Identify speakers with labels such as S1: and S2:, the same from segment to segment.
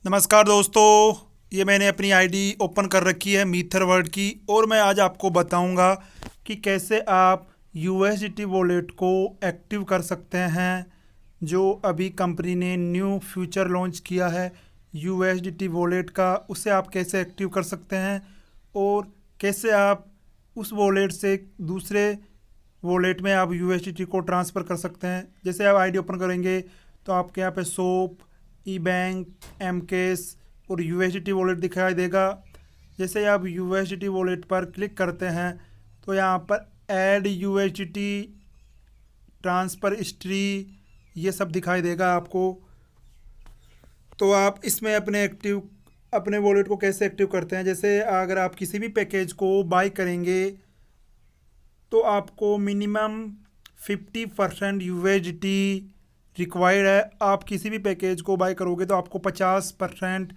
S1: नमस्कार दोस्तों, ये मैंने अपनी आईडी ओपन कर रखी है मीथर वर्ल्ड की और मैं आज आपको बताऊंगा कि कैसे आप यूएसडीटी वॉलेट को एक्टिव कर सकते हैं। जो अभी कंपनी ने न्यू फ्यूचर लॉन्च किया है यूएसडीटी वॉलेट का, उसे आप कैसे एक्टिव कर सकते हैं और कैसे आप उस वॉलेट से दूसरे वॉलेट में आप यूएसडीटी को ट्रांसफ़र कर सकते हैं। जैसे आप आईडी ओपन करेंगे तो आपके यहाँ पे सोप, ई बैंक, एम केस और यूएसडीटी वॉलेट दिखाई देगा। जैसे आप यूएसडीटी वॉलेट पर क्लिक करते हैं तो यहाँ पर ऐड यूएसडीटी, ट्रांसफ़र हिस्ट्री, ये सब दिखाई देगा आपको। तो आप इसमें अपने वॉलेट को कैसे एक्टिव करते हैं। जैसे अगर आप किसी भी पैकेज को बाई करेंगे तो आपको मिनिमम 50% यूएसडीटी रिक्वायर्ड है। आप किसी भी पैकेज को बाय करोगे तो आपको 50%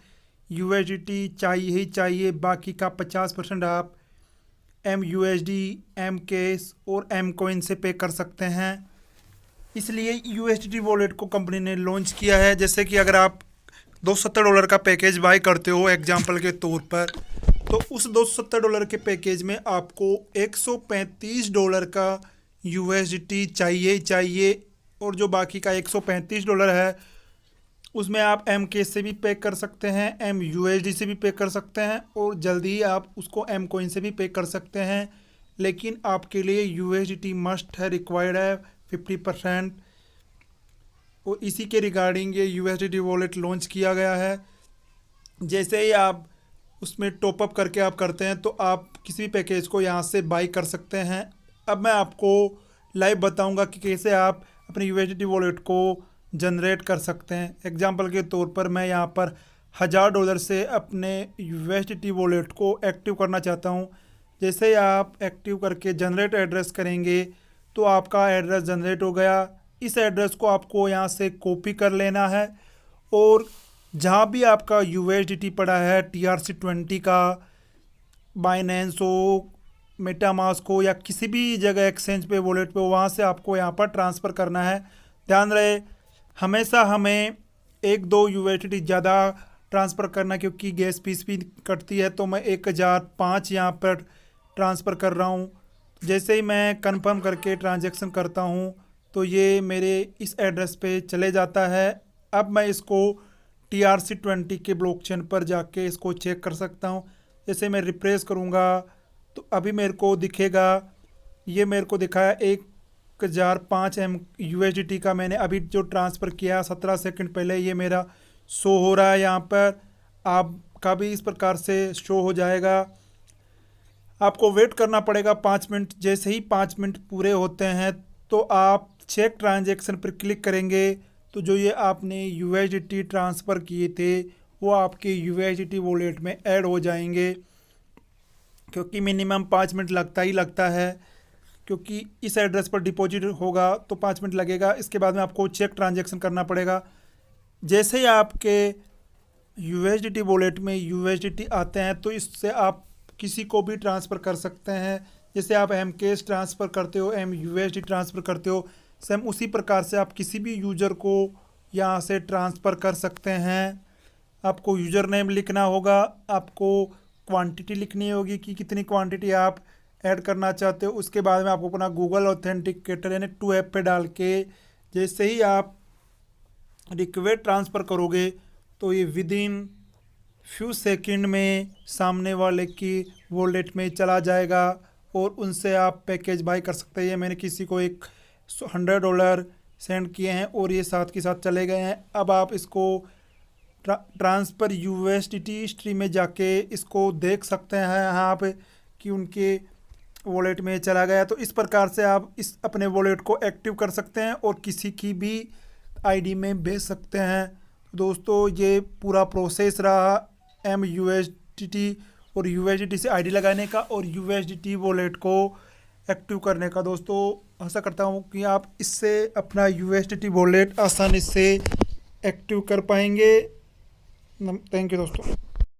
S1: यूएसडीटी चाहिए ही चाहिए। बाकी का 50% आप एम यूएसडी, एम केस और एम कॉइन से पे कर सकते हैं। इसलिए यूएसडीटी वॉलेट को कंपनी ने लॉन्च किया है। जैसे कि अगर आप $270 का पैकेज बाय करते हो एग्जांपल के तौर पर, तो उस $270 के पैकेज में आपको $135 का यूएसडीटी चाहिए ही चाहिए। और जो बाकी का $135 है उसमें आप एम के से भी पे कर सकते हैं, एम यूएसडी से भी पे कर सकते हैं और जल्दी ही आप उसको एम कॉइन से भी पे कर सकते हैं। लेकिन आपके लिए यूएसडीटी मस्ट है, रिक्वायर्ड है 50%। और इसी के रिगार्डिंग ये यूएसडीटी वॉलेट लॉन्च किया गया है। जैसे ही आप उसमें टॉपअप करके आप करते हैं तो आप किसी भी पैकेज को यहाँ से बाई कर सकते हैं। अब मैं आपको लाइव बताऊंगा कि कैसे आप अपने यूएसडीटी वॉलेट को जनरेट कर सकते हैं। एग्जांपल के तौर पर मैं यहाँ पर $1000 से अपने यूएसडीटी वॉलेट को एक्टिव करना चाहता हूँ। जैसे ही आप एक्टिव करके जनरेट एड्रेस करेंगे तो आपका एड्रेस जनरेट हो गया। इस एड्रेस को आपको यहाँ से कॉपी कर लेना है और जहाँ भी आपका यूएसडीटी पड़ा है, TRC20 का, बाइनेंस हो, मेटामास्क हो या किसी भी जगह एक्सचेंज पे वॉलेट पे, वहाँ से आपको यहाँ पर ट्रांसफ़र करना है। ध्यान रहे हमेशा हमें 1-2 यूएसडीटी ज़्यादा ट्रांसफ़र करना, क्योंकि गैस फीस भी कटती है। तो मैं 1005 यहाँ पर ट्रांसफ़र कर रहा हूँ। जैसे ही मैं कंफर्म करके ट्रांजैक्शन करता हूँ तो ये मेरे इस एड्रेस पे चले जाता है। अब मैं इसको TRC20 के ब्लॉकचेन पर जाके इसको चेक कर सकता हूँ। जैसे मैं रिफ्रेश करूँगा तो अभी मेरे को दिखेगा, ये मेरे को दिखाया 1005 यूएसडीटी का मैंने अभी जो ट्रांसफ़र किया 17 सेकंड पहले, ये मेरा शो हो रहा है यहाँ पर। आपका भी इस प्रकार से शो हो जाएगा। आपको वेट करना पड़ेगा 5 मिनट। जैसे ही 5 मिनट पूरे होते हैं तो आप चेक ट्रांजैक्शन पर क्लिक करेंगे तो जो ये आपने यूएसडीटी ट्रांसफ़र किए थे वो आपके यूएसडीटी वॉलेट में ऐड हो जाएंगे। क्योंकि मिनिमम 5 मिनट लगता ही लगता है, क्योंकि इस एड्रेस पर डिपॉजिट होगा तो 5 मिनट लगेगा। इसके बाद में आपको चेक ट्रांजैक्शन करना पड़ेगा। जैसे ही आपके यूएसडीटी वॉलेट में यूएसडीटी आते हैं तो इससे आप किसी को भी ट्रांसफ़र कर सकते हैं। जैसे आप एम केस ट्रांसफ़र करते हो, एम यूएसडी ट्रांसफ़र करते हो, सेम उसी प्रकार से आप किसी भी यूज़र को यहाँ से ट्रांसफ़र कर सकते हैं। आपको यूज़र नेम लिखना होगा, आपको क्वांटिटी लिखनी होगी कि कितनी क्वांटिटी आप ऐड करना चाहते हो। उसके बाद में आपको अपना गूगल ऑथेंटिकेटर यानी 2FA पे डाल के जैसे ही आप रिक्वेस्ट ट्रांसफ़र करोगे तो ये विद इन फ्यू सेकंड में सामने वाले की वॉलेट में चला जाएगा और उनसे आप पैकेज बाई कर सकते हैं। मैंने किसी को एक $100 सेंड किए हैं और ये साथ के साथ चले गए हैं। अब आप इसको ट्रांसफ़र यूएसडीटी हिस्ट्री में जाके इसको देख सकते हैं यहाँ पे कि उनके वॉलेट में चला गया। तो इस प्रकार से आप इस अपने वॉलेट को एक्टिव कर सकते हैं और किसी की भी आईडी में भेज सकते हैं। दोस्तों ये पूरा प्रोसेस रहा एम यूएसडीटी और यूएसडीटी से आईडी लगाने का और यूएसडीटी वॉलेट को एक्टिव करने का। दोस्तों आशा करता हूँ कि आप इससे अपना यूएसडीटी वॉलेट आसानी से एक्टिव कर पाएंगे। थैंक यू दोस्तों।